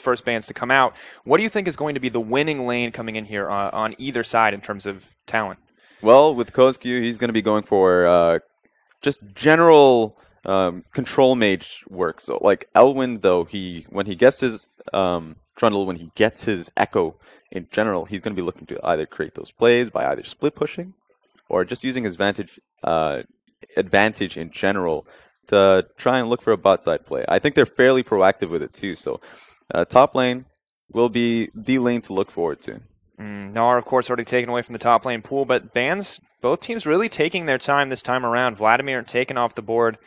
first bans to come out. What do you think is going to be the winning lane coming in here on either side in terms of talent? Well, with CozQ, he's going to be going for just general control mage work. So like Elwind, though, when he gets his Trundle, when he gets his Echo in general, he's going to be looking to either create those plays by either split pushing or just using his advantage in general to try and look for a bot side play. I think they're fairly proactive with it too. So top lane will be the lane to look forward to. Gnar, of course, already taken away from the top lane pool, but bans, both teams really taking their time this time around. Vladimir taken off the board,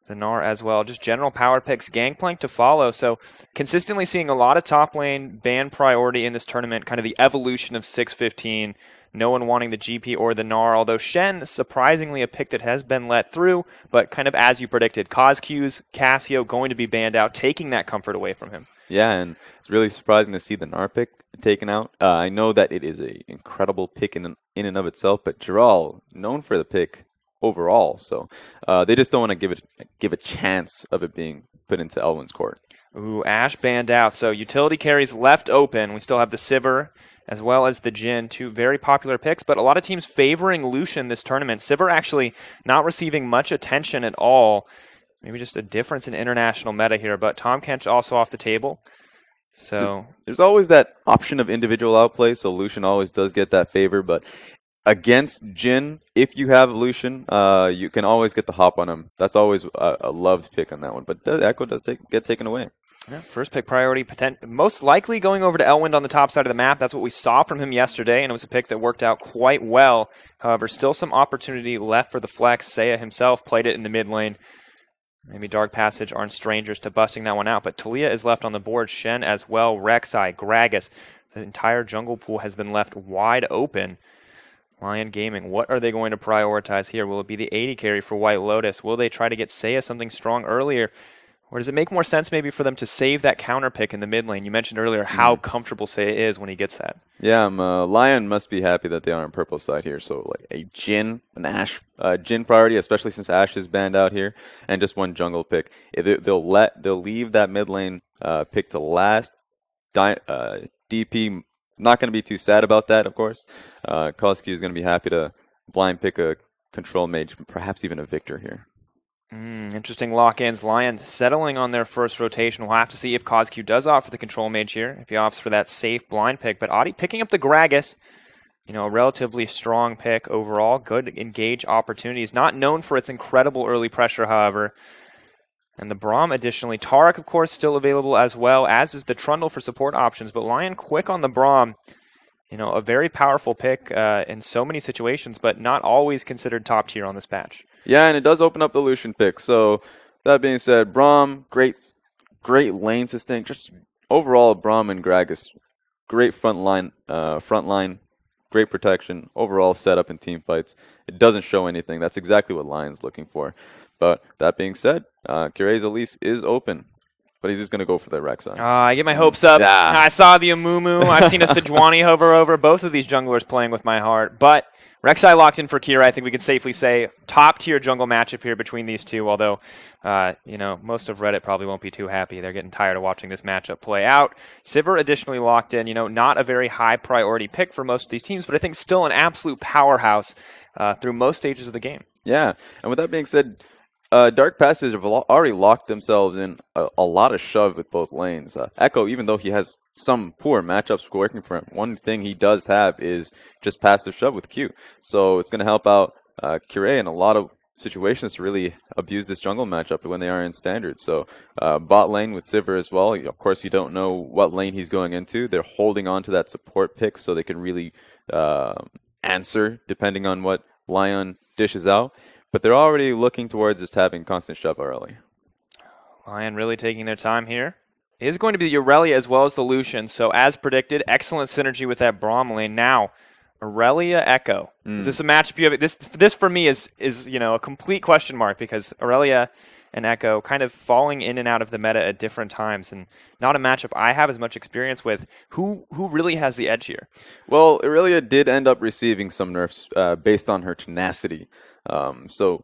the Gnar as well. Just general power picks, Gangplank to follow. So consistently seeing a lot of top lane ban priority in this tournament, kind of the evolution of 6-15. No one wanting the GP or the Gnar, although Shen, surprisingly a pick that has been let through, but kind of as you predicted, CozQ's Cassio going to be banned out, taking that comfort away from him. Yeah, and it's really surprising to see the Gnar pick taken out. I know that it is an incredible pick in and of itself, but Jirall, known for the pick overall, so they just don't want to give a chance of it being put into Elwind's court. Ooh, Ashe banned out, so utility carries left open. We still have the Sivir as well as the Jhin, two very popular picks, but a lot of teams favoring Lucian this tournament. Sivir actually not receiving much attention at all. Maybe just a difference in international meta here, but Tahm Kench also off the table. So there's always that option of individual outplay, so Lucian always does get that favor, but against Jhin, if you have Lucian, you can always get the hop on him. That's always a loved pick on that one, but the Echo does get taken away. Yeah, first pick priority, most likely going over to Elwind on the top side of the map. That's what we saw from him yesterday, and it was a pick that worked out quite well. However, still some opportunity left for the flex. Seiya himself played it in the mid lane. Maybe Dark Passage aren't strangers to busting that one out, but Taliyah is left on the board, Shen as well, Rek'Sai, Gragas. The entire jungle pool has been left wide open. Lyon Gaming, what are they going to prioritize here? Will it be the 80 carry for WhiteLotus? Will they try to get Seiya something strong earlier? Or does it make more sense maybe for them to save that counter pick in the mid lane? You mentioned earlier how comfortable Seiya is when he gets that. Yeah, Lyon must be happy that they are on purple side here. So like a Jhin, an Ashe, Jhin priority, especially since Ashe is banned out here, and just one jungle pick. They'll leave that mid lane pick to last. DP not going to be too sad about that, of course. CozQ is going to be happy to blind pick a control mage, perhaps even a Victor here. Interesting lock-ins. Lyon settling on their first rotation. We'll have to see if CozQ does offer the control mage here, if he opts for that safe blind pick. But Oddie picking up the Gragas, a relatively strong pick overall. Good engage opportunities. Not known for its incredible early pressure, however. And the Braum additionally. Taric, of course, still available as well, as is the Trundle for support options. But Lyon quick on the Braum. A very powerful pick in so many situations, but not always considered top tier on this patch. Yeah, and it does open up the Lucian pick. So that being said, Braum, great lane sustain. Just overall, Braum and Gragas, great front line, great protection. Overall setup in team fights. It doesn't show anything. That's exactly what Lyon's looking for. But that being said, Kirei's Elise is open. But he's just going to go for the Rek'Sai. I get my hopes up. Yeah. I saw the Amumu. I've seen a Sejuani hover over. Both of these junglers playing with my heart. But Rek'Sai locked in for Kirei. I think we can safely say top-tier jungle matchup here between these two, although, most of Reddit probably won't be too happy. They're getting tired of watching this matchup play out. Sivir additionally locked in. Not a very high-priority pick for most of these teams, but I think still an absolute powerhouse through most stages of the game. Yeah, and with that being said, Dark Passage have already locked themselves in a lot of shove with both lanes. Echo, even though he has some poor matchups working for him, one thing he does have is just passive shove with Q. So it's going to help out Kirei in a lot of situations to really abuse this jungle matchup when they are in standard. So bot lane with Sivir as well. Of course, you don't know what lane he's going into. They're holding on to that support pick so they can really answer depending on what Lyon dishes out. But they're already looking towards just having constant shove early. Lyon really taking their time here. It is going to be the Aurelia as well as the Lucian. So as predicted, excellent synergy with that Braum lane. Now, Aurelia Echo. Is this a matchup you have? This for me is a complete question mark because Aurelia and Echo kind of falling in and out of the meta at different times and not a matchup I have as much experience with. Who really has the edge here? Well, Aurelia did end up receiving some nerfs based on her tenacity. So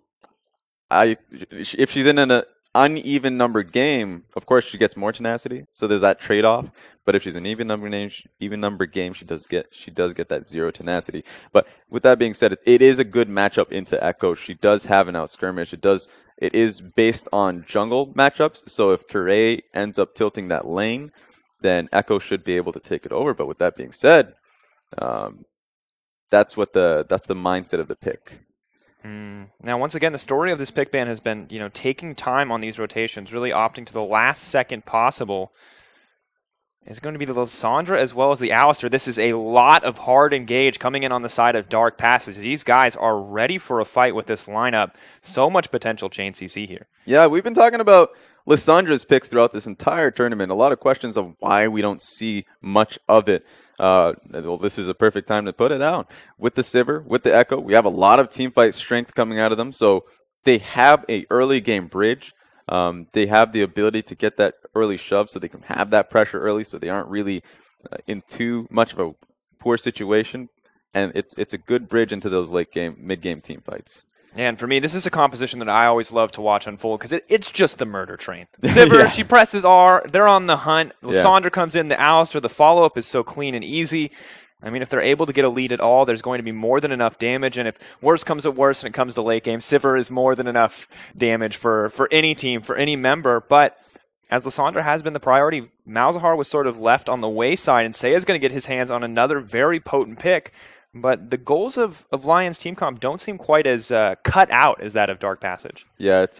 if she's in uneven number game, of course she gets more tenacity. So there's that trade-off. But if she's an even number game, she does get that 0 tenacity. But with that being said, it is a good matchup into Echo. She does have an out skirmish. It is based on jungle matchups. So if Kirei ends up tilting that lane, then Echo should be able to take it over. But with that being said, that's the mindset of the pick. Now, once again, the story of this pick ban has been, taking time on these rotations, really opting to the last second possible. It's going to be the Lysandra as well as the Alistair. This is a lot of hard engage coming in on the side of Dark Passage. These guys are ready for a fight with this lineup. So much potential chain CC here. Yeah, we've been talking about Lysandra's picks throughout this entire tournament. A lot of questions of why we don't see much of it. Well, this is a perfect time to put it out. With the Sivir, with the Echo, we have a lot of teamfight strength coming out of them. So they have a early game bridge. They have the ability to get that early shove so they can have that pressure early so they aren't really in too much of a poor situation. And it's a good bridge into those mid-game team fights. And for me, this is a composition that I always love to watch unfold because it's just the murder train. Sivir, She presses R, they're on the hunt. Lysandra comes in, the Alistair, the follow-up is so clean and easy. I mean, if they're able to get a lead at all, there's going to be more than enough damage. And if worse comes to worse and it comes to late game, Sivir is more than enough damage for any team, for any member. But as Lysandra has been the priority, Malzahar was sort of left on the wayside, and Seiya is going to get his hands on another very potent pick. But the goals of Lyon's team comp don't seem quite as cut out as that of Dark Passage. Yeah, it's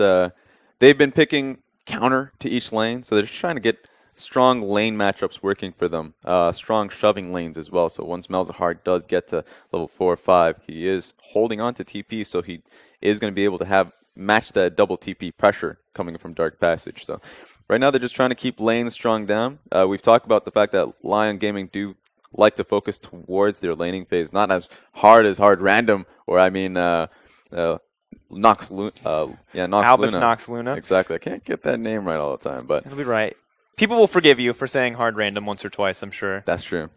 they've been picking counter to each lane, so they're just trying to get strong lane matchups working for them. Strong shoving lanes as well. So once Malzahar does get to level 4 or 5, he is holding on to TP, so he is going to be able to match that double TP pressure coming from Dark Passage. So right now they're just trying to keep lanes strong down. We've talked about the fact that Lyon Gaming do like to focus towards their laning phase, not as hard random, or Nox Luna. Albus Nox Luna. Exactly. I can't get that name right all the time, but it'll be right. People will forgive you for saying hard random once or twice, I'm sure. That's true.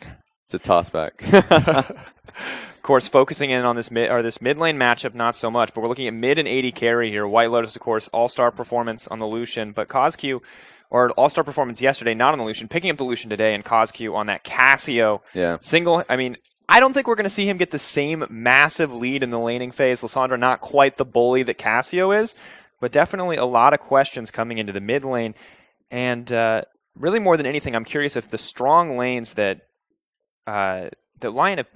It's a toss back. Of course, focusing in on this mid lane matchup, not so much, but we're looking at mid and 80 carry here. WhiteLotus, of course, all-star performance on the Lucian, but CozQ, or all-star performance yesterday, not on the Lucian, picking up the Lucian today, and CozQ on that Cassio single. I mean, I don't think we're going to see him get the same massive lead in the laning phase. Lysandra not quite the bully that Cassio is, but definitely a lot of questions coming into the mid lane. And really more than anything, I'm curious if the strong lanes that Lyon have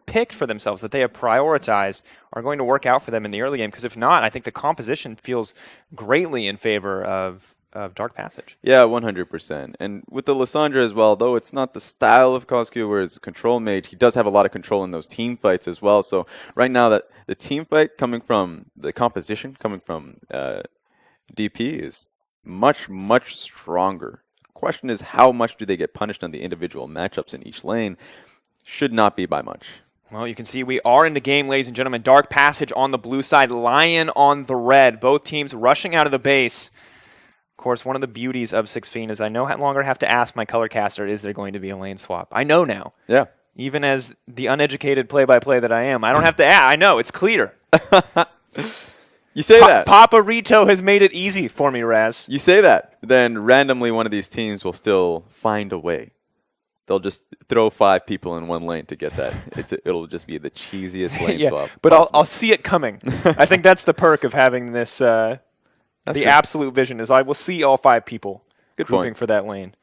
picked for themselves, that they have prioritized, are going to work out for them in the early game. Because if not, I think the composition feels greatly in favor of Dark Passage. Yeah, 100%. And with the Lysandra as well, though it's not the style of CozQ, whereas Control Mage, he does have a lot of control in those team fights as well. So right now, that the team fight coming from the composition, coming from DP is much, much stronger. The question is, how much do they get punished on the individual matchups in each lane? Should not be by much. Well, you can see we are in the game, ladies and gentlemen. Dark Passage on the blue side, Lyon on the red. Both teams rushing out of the base. Of course, one of the beauties of 16 is I no longer have to ask my color caster, is there going to be a lane swap? I know now. Yeah. Even as the uneducated play-by-play that I am, I don't have to ask. I know, it's clear. You say that. Papa Rito has made it easy for me, Raz. You say that. Then randomly one of these teams will still find a way. They'll just throw 5 people in one lane to get that. It'll just be the cheesiest lane swap. But I'll see it coming. I think that's the perk of having this. The absolute vision is I will see all 5 people grouping for that lane.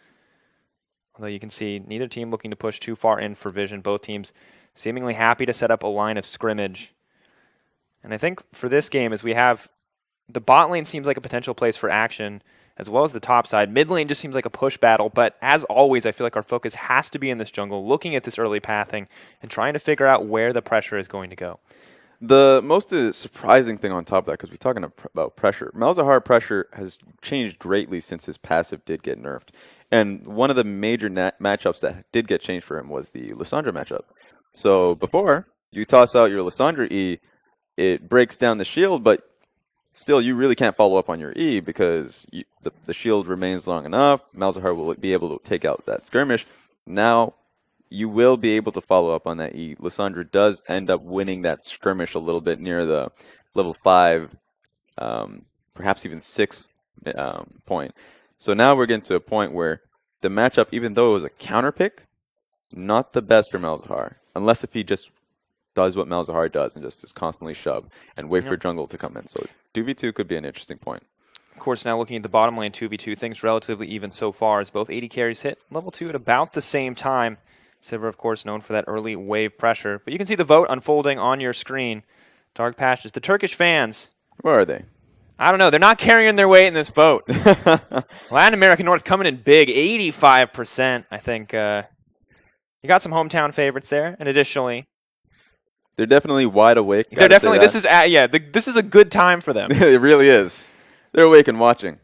Although you can see neither team looking to push too far in for vision. Both teams seemingly happy to set up a line of scrimmage. And I think for this game, as we have the bot lane seems like a potential place for action, as well as the top side. Mid lane just seems like a push battle, but as always, I feel like our focus has to be in this jungle, looking at this early pathing and trying to figure out where the pressure is going to go. The most surprising thing on top of that, because we're talking about pressure, Malzahar pressure has changed greatly since his passive did get nerfed. And one of the major matchups that did get changed for him was the Lysandra matchup. So before, you toss out your Lysandra E, it breaks down the shield, but still you really can't follow up on your E because the shield remains long enough. Malzahar will be able to take out that skirmish. Now you will be able to follow up on that E. Lysandra does end up winning that skirmish a little bit near the level 5, perhaps even 6 point. So now we're getting to a point where the matchup, even though it was a counter pick, not the best for Malzahar. Unless if he just does what Malzahar does and just constantly shove and wait for jungle to come in. So 2v2 could be an interesting point. Of course, now looking at the bottom lane 2v2, things relatively even so far as both AD carries hit level 2 at about the same time. Sivir, of course, known for that early wave pressure. But you can see the vote unfolding on your screen. Dark Patches, the Turkish fans. Where are they? I don't know. They're not carrying their weight in this vote. Latin America North coming in big, 85%. I think you got some hometown favorites there. And additionally, they're definitely wide awake. They're definitely, this is a good time for them. It really is. They're awake and watching.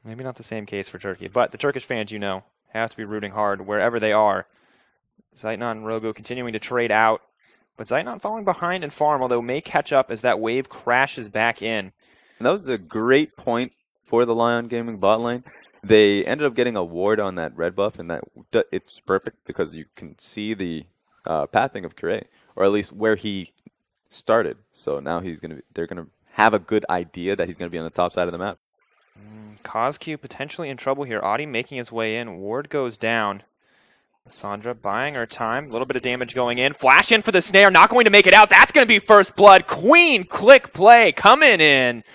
Maybe not the same case for Turkey, but the Turkish fans, have to be rooting hard wherever they are. Zeitnot and Rogu continuing to trade out, but Zeitnot falling behind in farm, although may catch up as that wave crashes back in. And that was a great point for the Lyon Gaming bot lane. They ended up getting a ward on that red buff, and it's perfect because you can see the pathing of Kirei, or at least where he started. So now they're gonna have a good idea that he's gonna be on the top side of the map. CozQ potentially in trouble here. Oddie making his way in. Ward goes down. Sandra buying her time. A little bit of damage going in. Flash in for the snare. Not going to make it out. That's going to be first blood. Queen click play coming in.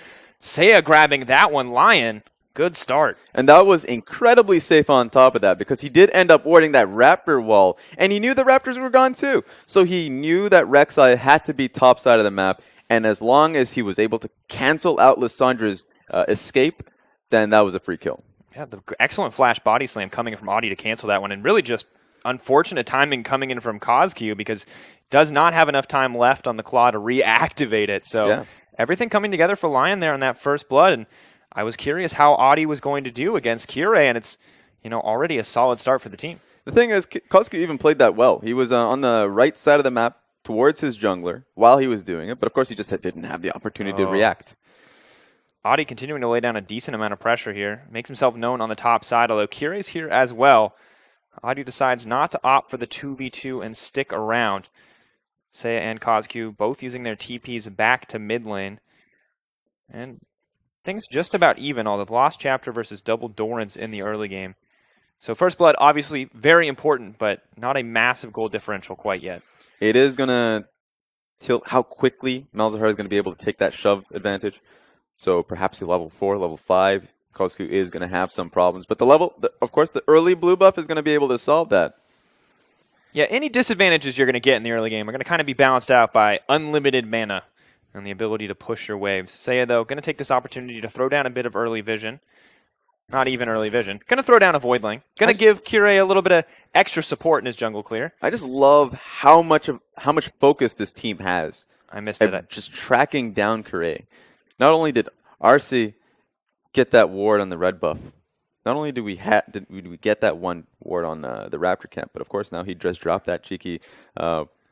Seiya grabbing that one. Lyon. Good start. And that was incredibly safe on top of that because he did end up warding that Raptor wall. And he knew the Raptors were gone too. So he knew that Rek'Sai had to be top side of the map. And as long as he was able to cancel out Lissandra's escape, then that was a free kill. Yeah, the excellent flash body slam coming from Oddie to cancel that one. And really just unfortunate timing coming in from CozQ because does not have enough time left on the claw to reactivate it. So everything coming together for Lyon there on that first blood. And I was curious how Oddie was going to do against Kirei, and it's already a solid start for the team. The thing is, CozQ even played that well. He was on the right side of the map towards his jungler while he was doing it, but of course he just didn't have the opportunity to react. Oddie continuing to lay down a decent amount of pressure here. Makes himself known on the top side, although Kirei's here as well. Oddie decides not to opt for the 2v2 and stick around. Seiya and CozQ both using their TPs back to mid lane. And things just about even, although Lost Chapter versus Double Dorans in the early game. So first blood, obviously very important, but not a massive goal differential quite yet. It is going to tilt how quickly Malzahar is going to be able to take that shove advantage. So perhaps at level 4, level 5, CozQ is going to have some problems. But of course, the early blue buff is going to be able to solve that. Yeah, any disadvantages you're going to get in the early game are going to kind of be balanced out by unlimited mana and the ability to push your waves. Seiya, though, going to take this opportunity to throw down a bit of early vision. Not even early vision. Going to throw down a Void Link. Going to give Kirei a little bit of extra support in his jungle clear. I just love how much focus this team has. I missed it. Just tracking down Kirei. Not only did Arce get that ward on the red buff, not only did we get that one ward on the Raptor camp, but of course now he just dropped that cheeky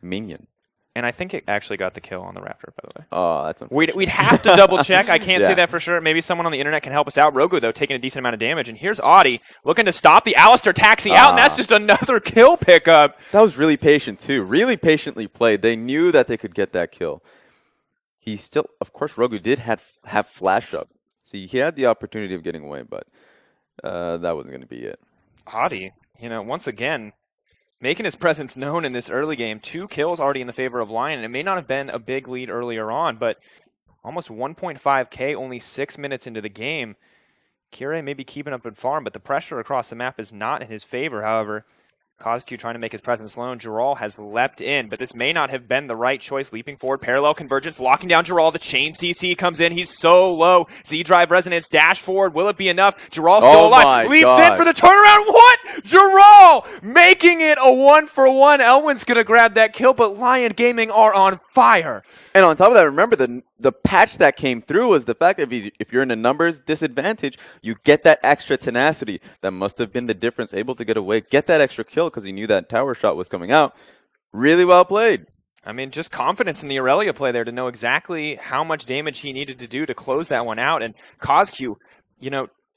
minion. And I think it actually got the kill on the Raptor, by the way. Oh, that's unfortunate. We'd have to double check. I can't say that for sure. Maybe someone on the internet can help us out. Rogu, though, taking a decent amount of damage. And here's Oddie looking to stop the Alistar taxi out, and that's just another kill pickup. That was really patient, too. Really patiently played. They knew that they could get that kill. He still, of course, Rogu did have flash up. So he had the opportunity of getting away, but that wasn't going to be it. Oddie, once again, making his presence known in this early game. 2 kills already in the favor of Lyon, and it may not have been a big lead earlier on, but almost 1.5k, only 6 minutes into the game. Kirei may be keeping up in farm, but the pressure across the map is not in his favor, however. CozQ trying to make his presence known. Jirall has leapt in, but this may not have been the right choice. Leaping forward, parallel convergence, locking down Jirall. The chain CC comes in. He's so low. Z-Drive resonance, dash forward. Will it be enough? Jirall still alive. Leaps in for the turnaround. What? Jirall making it a 1-for-1. Elwind's going to grab that kill, but Lyon Gaming are on fire. And on top of that, remember the patch that came through was the fact that if you're in a numbers disadvantage, you get that extra tenacity. That must have been the difference, able to get away, get that extra kill because he knew that tower shot was coming out. Really well played. I mean, just confidence in the Aurelia play there to know exactly how much damage he needed to do to close that one out. And CozQ,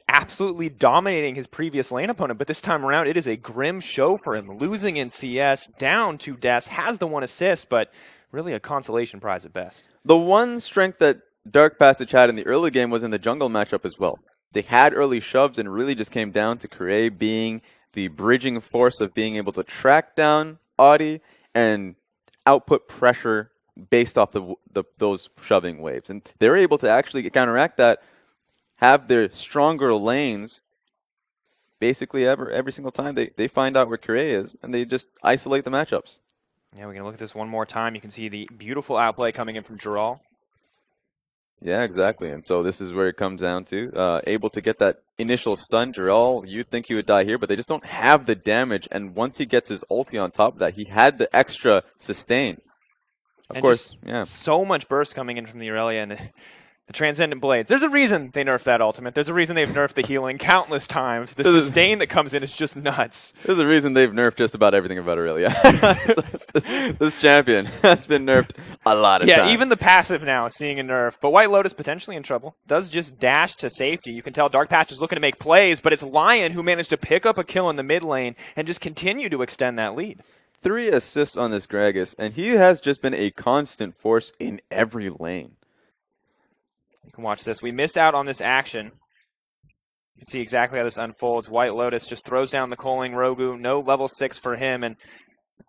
absolutely dominating his previous lane opponent, but this time around, it is a grim show for him. Losing in CS, down 2 deaths, has the 1 assist, but really a consolation prize at best. The one strength that Dark Passage had in the early game was in the jungle matchup as well. They had early shoves and really just came down to Kirei being the bridging force of being able to track down Oddie and output pressure based off those shoving waves. And they're able to actually counteract that, have their stronger lanes basically every single time they find out where Kirei is, and they just isolate the matchups. Yeah, we're going to look at this one more time. You can see the beautiful outplay coming in from Jirall. Yeah, exactly. And so this is where it comes down to. Able to get that initial stun. Jirall, you'd think he would die here, but they just don't have the damage. And once he gets his ulti on top of that, he had the extra sustain. Of course, yeah. So much burst coming in from the Aurelia and the Transcendent Blades. There's a reason they nerfed that ultimate. There's a reason they've nerfed the healing countless times. The sustain that comes in is just nuts. There's a reason they've nerfed just about everything about Aurelia. This champion has been nerfed a lot of times. Yeah, even the passive now is seeing a nerf. But WhiteLotus potentially in trouble. Does just dash to safety. You can tell Dark Patch is looking to make plays, but it's Lyon who managed to pick up a kill in the mid lane and just continue to extend that lead. 3 assists on this Gragas, and he has just been a constant force in every lane. You can watch this. We missed out on this action. You can see exactly how this unfolds. WhiteLotus just throws down the Coling Rogu. No level 6 for him, and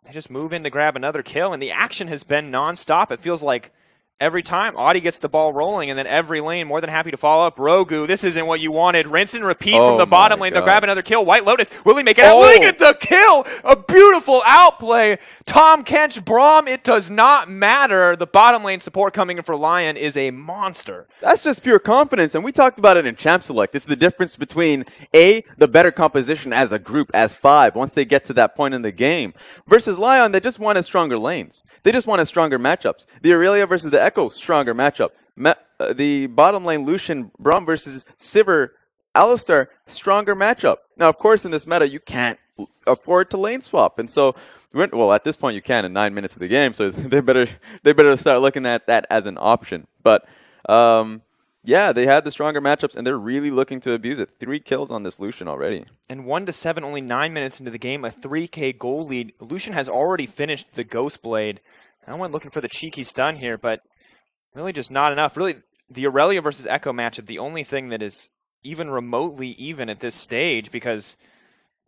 they just move in to grab another kill, and the action has been nonstop. It feels like every time Oddie gets the ball rolling, and then every lane more than happy to follow up. Rogu, this isn't what you wanted. Rinse and repeat from the bottom lane. They'll grab another kill. WhiteLotus, will he make it out? Will he get the kill? A beautiful outplay. Tom Kench, Braum, it does not matter. The bottom lane support coming in for Lyon is a monster. That's just pure confidence, and we talked about it in Champ Select. It's the difference between, A, the better composition as a group, as 5, once they get to that point in the game, versus Lyon, they just wanted stronger lanes. They just wanted stronger matchups. The Aurelia versus the Echo, stronger matchup. The bottom lane Lucian, Braum versus Sivir, Alistar, stronger matchup. Now, of course, in this meta, you can't afford to lane swap. And so, well, at this point, you can in 9 minutes of the game. So they better start looking at that as an option. But, yeah, they had the stronger matchups, and they're really looking to abuse it. 3 kills on this Lucian already. And 1-7, only 9 minutes into the game, a 3K goal lead. Lucian has already finished the Ghost Blade. I went looking for the cheeky stun here, but really just not enough. Really, the Aurelia versus Echo matchup, the only thing that is even remotely even at this stage, because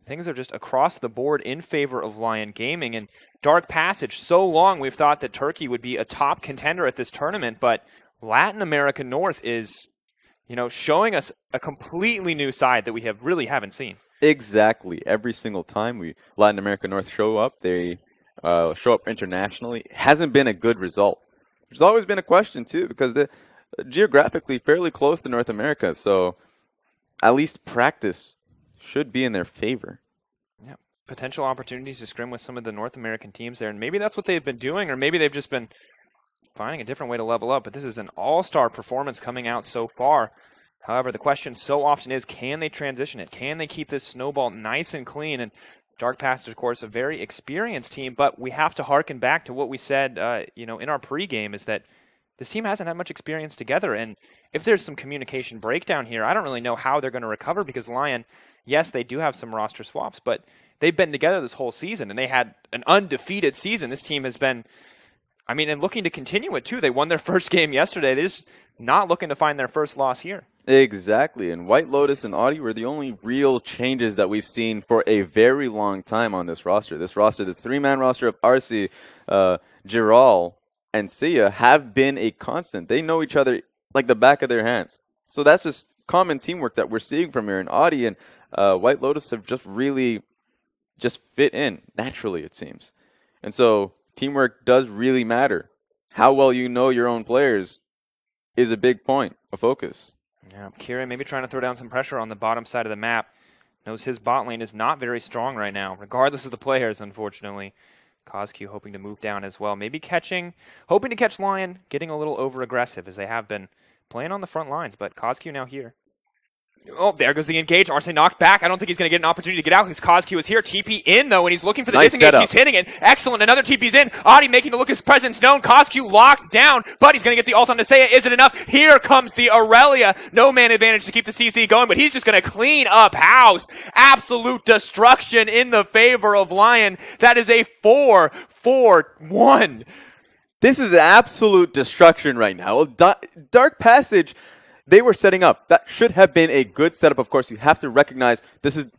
things are just across the board in favor of Lyon Gaming. And Dark Passage, so long we've thought that Turkey would be a top contender at this tournament, but Latin America North is, showing us a completely new side that we haven't seen. Exactly. Every single time Latin America North show up, they show up internationally. It hasn't been a good result. There's always been a question, too, because they're geographically fairly close to North America, so at least practice should be in their favor. Yeah, potential opportunities to scrim with some of the North American teams there, and maybe that's what they've been doing, or maybe they've just been finding a different way to level up, but this is an all-star performance coming out so far. However, the question so often is, can they transition it? Can they keep this snowball nice and clean? And Dark Passage, of course, a very experienced team, but we have to harken back to what we said, in our pregame, is that this team hasn't had much experience together. And if there's some communication breakdown here, I don't really know how they're going to recover, because Lyon, yes, they do have some roster swaps, but they've been together this whole season, and they had an undefeated season. This team has been, and looking to continue it, too. They won their first game yesterday. They're just not looking to find their first loss here. Exactly, and WhiteLotus and Oddie were the only real changes that we've seen for a very long time on this roster. This 3-man roster of Arce, Jirall, and Seiya have been a constant. They know each other like the back of their hands. So that's just common teamwork that we're seeing from here. And Oddie and WhiteLotus have just really fit in naturally, it seems. And so teamwork does really matter. How well you know your own players is a big point of focus. Yeah, Kirei maybe trying to throw down some pressure on the bottom side of the map. Knows his bot lane is not very strong right now, regardless of the players, unfortunately. CozQ hoping to move down as well. Maybe hoping to catch Lyon, getting a little over-aggressive, as they have been playing on the front lines, but CozQ now here. Oh, there goes the engage. Arce knocked back. I don't think he's going to get an opportunity to get out because CozQ is here. TP in, though, and he's looking for the disengage. He's hitting it. Excellent. Another TP's in. Oddie making to look his presence known. CozQ locked down, but he's going to get the ult on to Seiya. Is it enough? Here comes the Aurelia. No man advantage to keep the CC going, but he's just going to clean up house. Absolute destruction in the favor of Lyon. That is a 4-4-1. This is absolute destruction right now. Dark Passage, they were setting up. That should have been a good setup. Of course, you have to recognize this is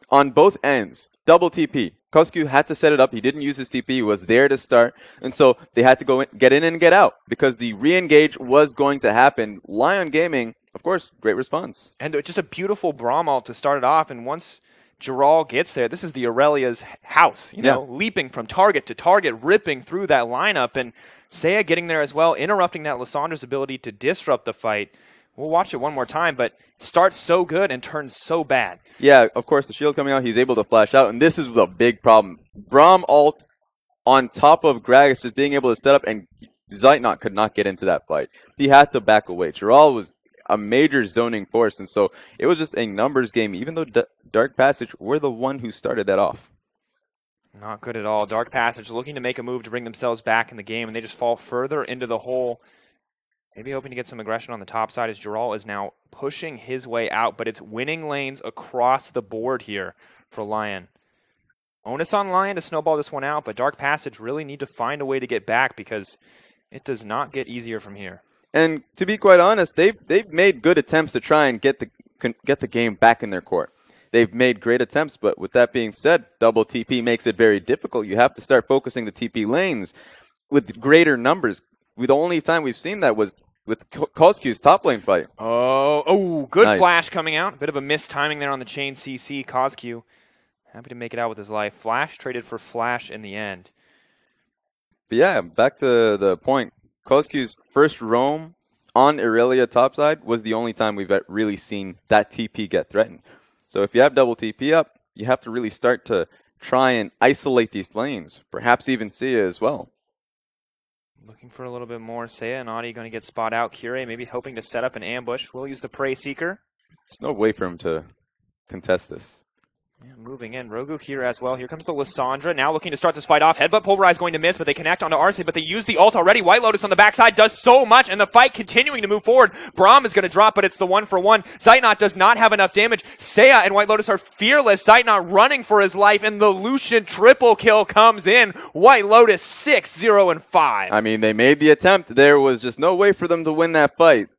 on both ends. Double TP. CozQ had to set it up. He didn't use his TP. He was there to start. And so they had to go get in and get out because the re-engage was going to happen. Lyon Gaming, of course, great response. And just a beautiful Braum ult to start it off. And once Jirall gets there, this is the Aurelia's house, you know, leaping from target to target, ripping through that lineup. And Seiya getting there as well, interrupting that Lissandra's ability to disrupt the fight. We'll watch it one more time, but starts so good and turns so bad. Yeah, of course, the shield coming out, he's able to flash out, and this is the big problem. Braum ult on top of Gragas just being able to set up, and Zeitnot could not get into that fight. He had to back away. Jirall was a major zoning force, and so it was just a numbers game, even though Dark Passage were the one who started that off. Not good at all. Dark Passage looking to make a move to bring themselves back in the game, and they just fall further into the hole. Maybe hoping to get some aggression on the top side as Jirall is now pushing his way out, but it's winning lanes across the board here for Lyon. Onus on Lyon to snowball this one out, but Dark Passage really need to find a way to get back because it does not get easier from here. And to be quite honest, they've made good attempts to try and get the game back in their court. They've made great attempts, but with that being said, double TP makes it very difficult. You have to start focusing the TP lanes with greater numbers. The only time we've seen that was with CozQ's top lane fight. Oh, good Nice. flash coming out. A bit of a missed timing there on the chain CC. CozQ happy to make it out with his life. Flash traded for Flash in the end. But yeah, back to the point. CozQ's first roam on Aurelia topside was the only time we've really seen that TP get threatened. So if you have double TP up, you have to really start to try and isolate these lanes. Perhaps even Seiya as well. Looking for a little bit more. Seiya and Oddie going to get spot out. Kirei maybe hoping to set up an ambush. We'll use the Prey Seeker. There's no way for him to contest this. Yeah, moving in. Rogu here as well. Here comes the Lissandra. Now looking to start this fight off. Headbutt Pulverize going to miss, but they connect onto Arce, but they use the ult already. WhiteLotus on the backside does so much, and the fight continuing to move forward. Braum is going to drop, but it's the 1-for-1. Zeitnot does not have enough damage. Seiya and WhiteLotus are fearless. Zeitnot running for his life, and the Lucian triple kill comes in. WhiteLotus 6-0-5. I mean, they made the attempt. There was just no way for them to win that fight.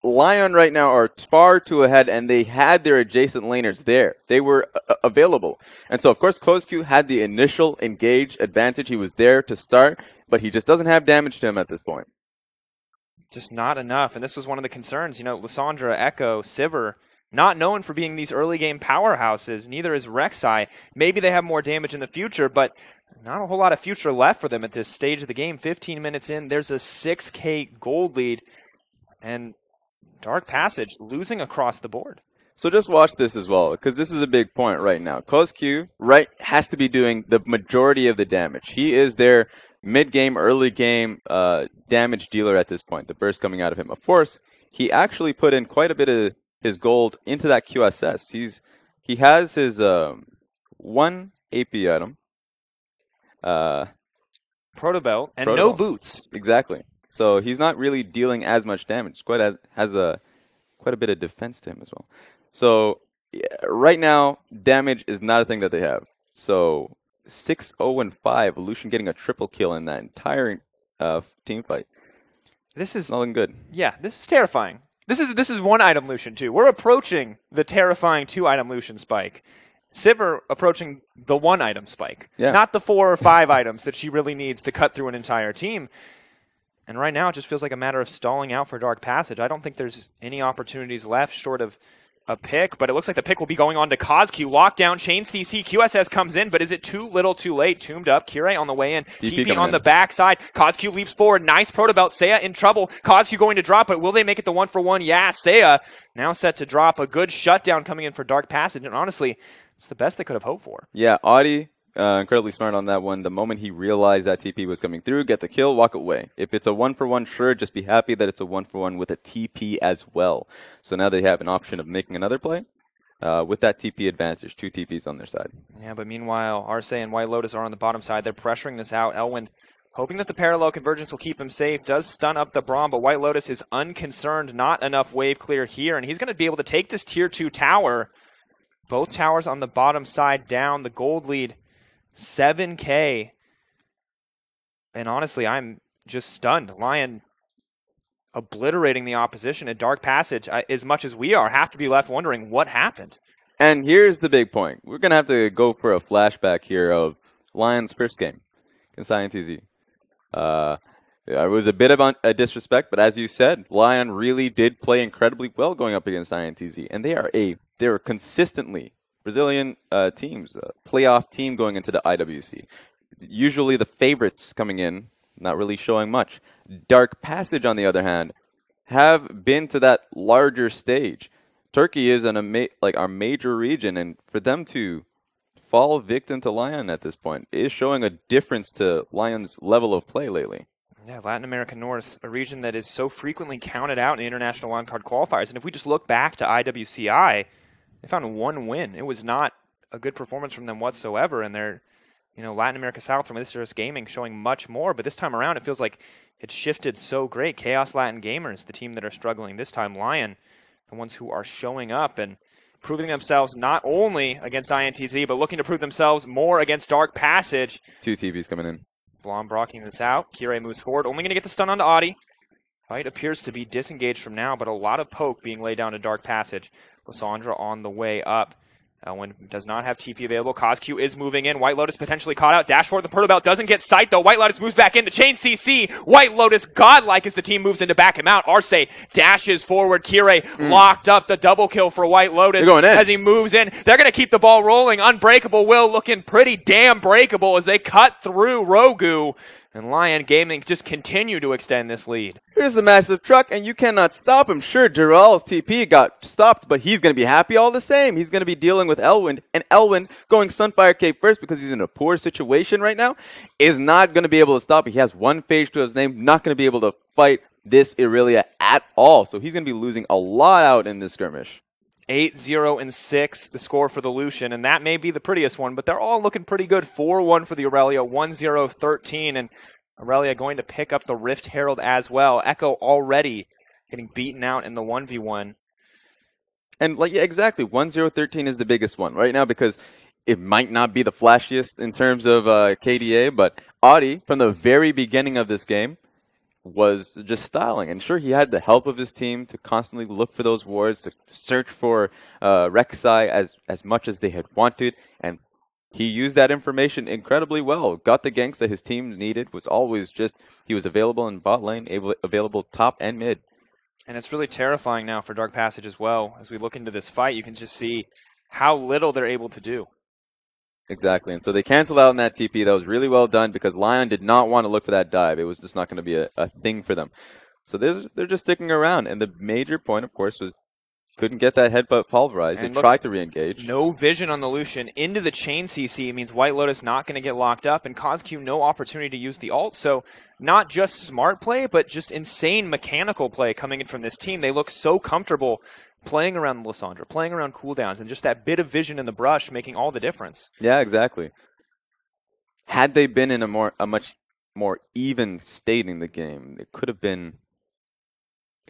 Lyon right now are far too ahead, and they had their adjacent laners there. They were available. And so, of course, CozQ had the initial engage advantage. He was there to start, but he just doesn't have damage to him at this point. Just not enough, and this was one of the concerns. You know, Lissandra, Echo, Sivir, not known for being these early game powerhouses. Neither is Rek'Sai. Maybe they have more damage in the future, but not a whole lot of future left for them at this stage of the game. 15 minutes in, there's a 6K gold lead, and Dark Passage losing across the board. So just watch this as well, because this is a big point right now. CozQ has to be doing the majority of the damage. He is their mid-game, early-game damage dealer at this point, the burst coming out of him. Of course, he actually put in quite a bit of his gold into that QSS. He has his one AP item. Proto Belt and Proto no Belt. boots. Exactly. So he's not really dealing as much damage. Quite a bit of defense to him as well. So yeah, right now, damage is not a thing that they have. So 6-0-5, Lucian getting a triple kill in that entire team fight. This is nothing good. Yeah, this is terrifying. This is one item Lucian too. We're approaching the terrifying 2-item Lucian spike. Sivir approaching the 1-item spike. Yeah. Not the 4 or 5 items that she really needs to cut through an entire team. And right now, it just feels like a matter of stalling out for Dark Passage. I don't think there's any opportunities left short of a pick, but it looks like the pick will be going on to CozQ. Lockdown, chain CC, QSS comes in, but is it too little too late? Tombed up, Kirei on the way in, TP on the backside. CozQ leaps forward, nice proto belt. Seiya in trouble. CozQ going to drop, but will they make it the 1-for-1? Yeah, Seiya now set to drop. A good shutdown coming in for Dark Passage, and honestly, it's the best they could have hoped for. Yeah, Oddie, incredibly smart on that one. The moment he realized that TP was coming through, get the kill, walk away. If it's a 1-for-1, sure, just be happy that it's a 1-for-1 with a TP as well. So now they have an option of making another play with that TP advantage. 2 TPs on their side. Yeah, but meanwhile, Arce and WhiteLotus are on the bottom side. They're pressuring this out. Elwind, hoping that the parallel convergence will keep him safe, does stun up the Braum, but WhiteLotus is unconcerned. Not enough wave clear here, and he's going to be able to take this tier 2 tower. Both towers on the bottom side down. The gold lead, 7K. And honestly, I'm just stunned. Lyon obliterating the opposition at Dark Passage, as much as we are, have to be left wondering what happened. And here's the big point. We're going to have to go for a flashback here of Lyon's first game against INTZ. It was a bit of a disrespect, but as you said, Lyon really did play incredibly well going up against INTZ. And they are consistently Brazilian teams, playoff team going into the IWC. Usually the favorites coming in, not really showing much. Dark Passage, on the other hand, have been to that larger stage. Turkey is our major region, and for them to fall victim to Lyon at this point is showing a difference to Lyon's level of play lately. Yeah, Latin America North, a region that is so frequently counted out in the international wildcard qualifiers. And if we just look back to IWCI, they found one win. It was not a good performance from them whatsoever, and they're, Latin America South from This Gaming showing much more. But this time around, it feels like it's shifted so great. Chaos Latin Gamers, the team that are struggling this time. Lyon, the ones who are showing up and proving themselves not only against INTZ, but looking to prove themselves more against Dark Passage. 2 TVs coming in. Blom blocking this out. Kirei moves forward. Only going to get the stun onto Oddie. Fight appears to be disengaged from now, but a lot of poke being laid down to Dark Passage. Lysandra on the way up. Elwind does not have TP available. CozQ is moving in. WhiteLotus potentially caught out. Dash forward. The Perto Belt doesn't get sight, though. WhiteLotus moves back into Chain CC. WhiteLotus godlike as the team moves in to back him out. Arce dashes forward. Kirei locked up. The double kill for WhiteLotus as he moves in. They're going to keep the ball rolling. Unbreakable Will looking pretty damn breakable as they cut through Rogu. And Lyon Gaming just continue to extend this lead. Here's the massive truck, and you cannot stop him. Sure, Jirall's TP got stopped, but he's going to be happy all the same. He's going to be dealing with Elwind, and Elwind going Sunfire Cape first because he's in a poor situation right now is not going to be able to stop it. He has one phase to his name, not going to be able to fight this Irelia at all. So he's going to be losing a lot out in this skirmish. 8-0-6, the score for the Lucian, and that may be the prettiest one, but they're all looking pretty good. 4-1 for the Aurelia, 1-0-13, and Aurelia going to pick up the Rift Herald as well. Echo already getting beaten out in the 1v1. And exactly, 1-0-13 is the biggest one right now because it might not be the flashiest in terms of KDA, but Oddie, from the very beginning of this game, was just styling. And sure, he had the help of his team to constantly look for those wards, to search for Rek'Sai as much as they had wanted, and he used that information incredibly well. Got the ganks that his team needed, was always he was available in bot lane, available top and mid. And it's really terrifying now for Dark Passage as well. As we look into this fight, you can just see how little they're able to do. Exactly, and so they canceled out on that TP. That was really well done because Lyon did not want to look for that dive. It was just not going to be a thing for them. So they're just sticking around, and the major point, of course, was couldn't get that headbutt pulverized. They tried to re-engage. No vision on the Lucian into the chain CC. It means WhiteLotus not going to get locked up, and CozQ no opportunity to use the ult. So not just smart play, but just insane mechanical play coming in from this team. They look so comfortable playing around Lysandra, playing around cooldowns, and just that bit of vision in the brush making all the difference. Yeah, exactly. Had they been in a much more even state in the game, it could have been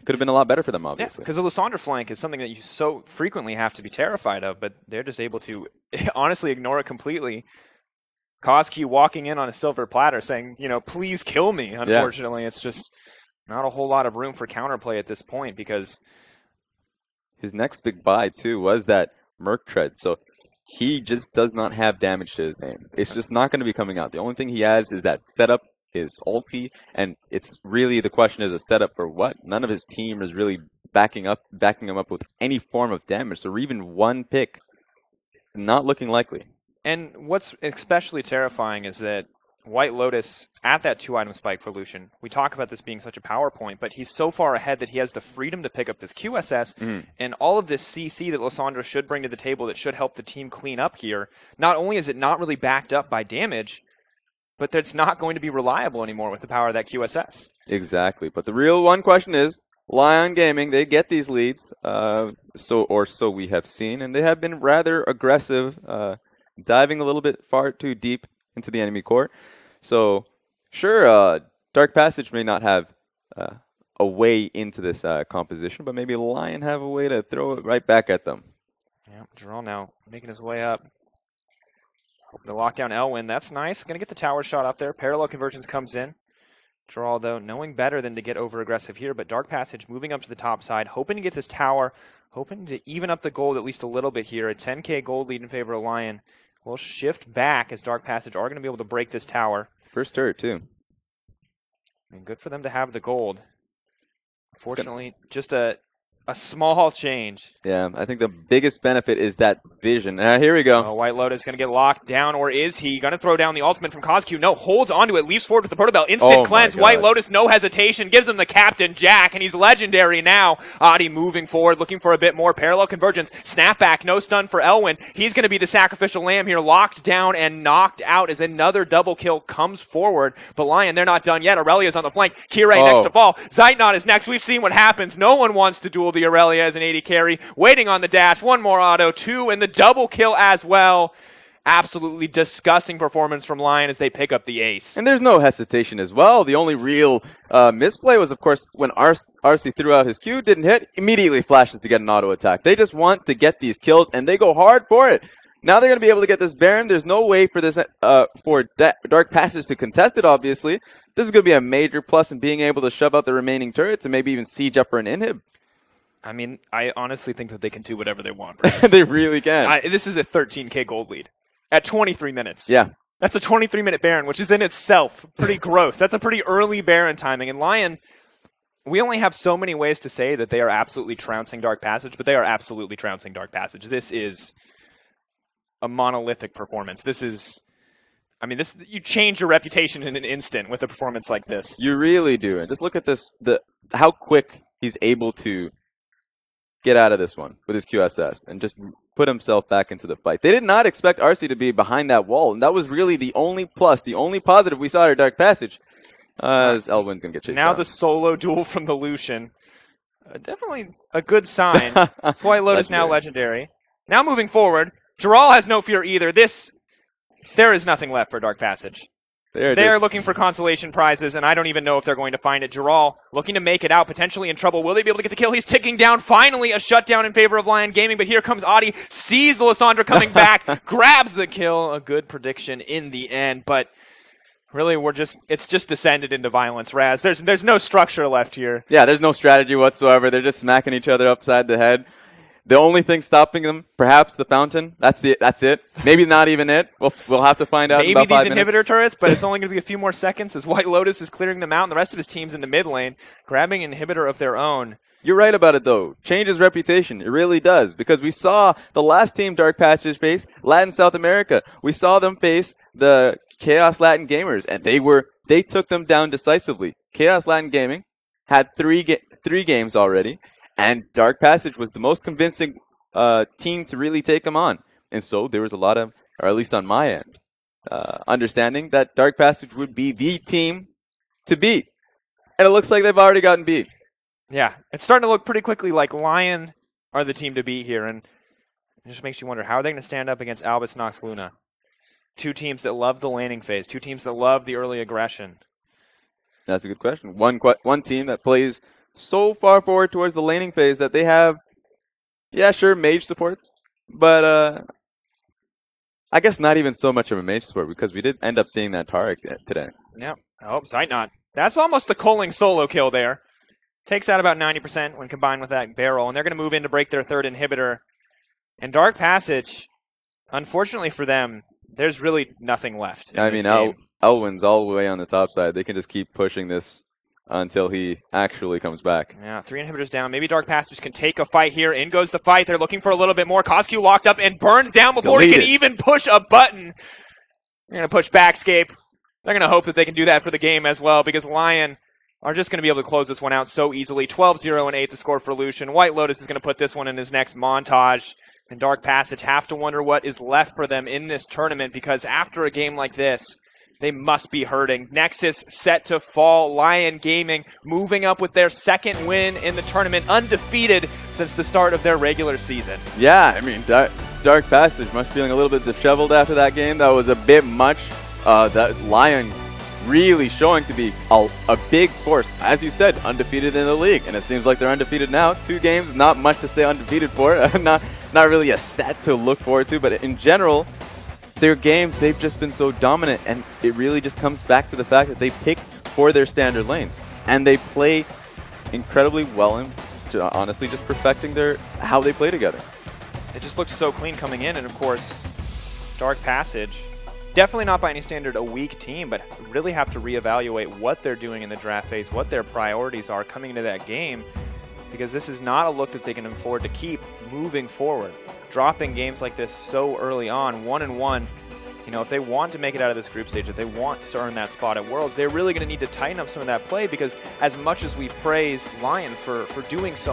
a lot better for them, obviously. Yeah, because the Lysandra flank is something that you so frequently have to be terrified of, but they're just able to honestly ignore it completely. CozQ walking in on a silver platter saying, please kill me. Unfortunately, It's just not a whole lot of room for counterplay at this point because his next big buy, too, was that Merc Tread. So he just does not have damage to his name. It's just not going to be coming out. The only thing he has is that setup, his ulti, and it's really the question is a setup for what? None of his team is really backing him up with any form of damage. So even one pick, not looking likely. And what's especially terrifying is that WhiteLotus at that 2-item spike for Lucian. We talk about this being such a power point, but he's so far ahead that he has the freedom to pick up this QSS and all of this CC that Lysandra should bring to the table that should help the team clean up here. Not only is it not really backed up by damage, but it's not going to be reliable anymore with the power of that QSS. Exactly. But the real one question is, Lyon Gaming, they get these leads, so we have seen, and they have been rather aggressive, diving a little bit far too deep into the enemy core. So, sure, Dark Passage may not have a way into this composition, but maybe Lyon have a way to throw it right back at them. Yeah, Jirall now making his way up. Hoping to lock down Elwind. That's nice. Going to get the tower shot up there. Parallel convergence comes in. Jirall, though, knowing better than to get over-aggressive here, but Dark Passage moving up to the top side, hoping to get this tower, hoping to even up the gold at least a little bit here. A 10k gold lead in favor of Lyon. Will shift back as Dark Passage are going to be able to break this tower. First turret, too. And good for them to have the gold. Fortunately, just a small change. Yeah, I think the biggest benefit is that vision. Here we go. WhiteLotus is going to get locked down, or is he going to throw down the ultimate from CozQ? No, holds onto it, leaps forward with the Protobell. Instant cleanse. WhiteLotus, no hesitation, gives him the Captain Jack, and he's legendary now. Oddie moving forward, looking for a bit more. Parallel convergence. Snapback, no stun for Elwind. He's going to be the sacrificial lamb here, locked down and knocked out as another double kill comes forward. But Lyon, they're not done yet. Aurelia's on the flank. Kirei next to fall. Zeitnot is next. We've seen what happens. No one wants to duel the Aurelia as an AD carry. Waiting on the dash. One more auto. Two, and the double kill as well. Absolutely disgusting performance from Lyon as they pick up the ace. And there's no hesitation as well. The only real misplay was, of course, when Arce threw out his Q, didn't hit, immediately flashes to get an auto attack. They just want to get these kills, and they go hard for it. Now they're going to be able to get this Baron. There's no way for this for Dark Passage to contest it, obviously. This is going to be a major plus in being able to shove out the remaining turrets and maybe even siege up for an inhib. I mean, I honestly think that they can do whatever they want. They really can. This is a 13k gold lead at 23 minutes. Yeah. That's a 23-minute Baron, which is in itself pretty gross. That's a pretty early Baron timing. And Lyon, we only have so many ways to say that they are absolutely trouncing Dark Passage, but they are absolutely trouncing Dark Passage. This is a monolithic performance. This is... I mean, you change your reputation in an instant with a performance like this. You really do. And just look at this, how quick he's able to get out of this one with his QSS and just put himself back into the fight. They did not expect Arce to be behind that wall, and that was really the only plus, the only positive we saw at Dark Passage. As Elwind's going to get chased Now down. The solo duel from the Lucian. Definitely a good sign. That's why LYN is now legendary. Now moving forward, Jirall has no fear either. There is nothing left for Dark Passage. They're looking for consolation prizes, and I don't even know if they're going to find it. Jirall looking to make it out, potentially in trouble. Will they be able to get the kill? He's ticking down. Finally, a shutdown in favor of Lyon Gaming, but here comes Oddie, sees the Lissandra coming back, grabs the kill. A good prediction in the end, but really it's just descended into violence, Raz. There's no structure left here. Yeah, there's no strategy whatsoever. They're just smacking each other upside the head. The only thing stopping them, perhaps the fountain. That's it. Maybe not even it. We'll have to find out in about 5 minutes. Maybe these inhibitor turrets, but it's only going to be a few more seconds as WhiteLotus is clearing them out, and the rest of his team's in the mid lane, grabbing an inhibitor of their own. You're right about it, though. Changes reputation. It really does. Because we saw the last team Dark Passage face, Latin South America. We saw them face the Chaos Latin Gamers, and they took them down decisively. Chaos Latin Gaming had three games already. And Dark Passage was the most convincing team to really take them on. And so there was a lot of, or at least on my end, understanding that Dark Passage would be the team to beat. And it looks like they've already gotten beat. Yeah, it's starting to look pretty quickly like Lyon are the team to beat here. And it just makes you wonder, how are they going to stand up against Albus Nox Luna? Two teams that love the laning phase. Two teams that love the early aggression. That's a good question. One team that plays so far forward towards the laning phase that they have, yeah, sure, mage supports, but I guess not even so much of a mage support because we did end up seeing that Tarek today. Yeah. Oh, Zeitnot. That's almost the culling solo kill there. Takes out about 90% when combined with that barrel, and they're going to move in to break their third inhibitor. And Dark Passage, unfortunately for them, there's really nothing left. I mean, Elwind's all the way on the top side. They can just keep pushing this until he actually comes back. Yeah, 3 inhibitors down. Maybe Dark Passage can take a fight here. In goes the fight. They're looking for a little bit more. CozQ locked up and burns down before he can even push a button. They're going to push Backscape. They're going to hope that they can do that for the game as well because Lyon are just going to be able to close this one out so easily. 12-0 and 8 to score for Lucian. WhiteLotus is going to put this one in his next montage. And Dark Passage have to wonder what is left for them in this tournament because after a game like this, they must be hurting. Nexus set to fall. Lyon Gaming moving up with their second win in the tournament, undefeated since the start of their regular season. Yeah, I mean, Dark Passage must be feeling a little bit disheveled after that game. That was a bit much. That Lyon really showing to be a big force. As you said, undefeated in the league. And it seems like they're undefeated now. 2 games, not much to say undefeated for. not really a stat to look forward to, but in general, their games, they've just been so dominant, and it really just comes back to the fact that they pick for their standard lanes. And they play incredibly well in honestly just perfecting how they play together. It just looks so clean coming in, and of course, Dark Passage, definitely not by any standard a weak team, but really have to reevaluate what they're doing in the draft phase, what their priorities are coming into that game, because this is not a look that they can afford to keep moving forward. Dropping games like this so early on, 1-1, you know, if they want to make it out of this group stage, if they want to earn that spot at Worlds, they're really going to need to tighten up some of that play, because as much as we've praised Lyon for doing so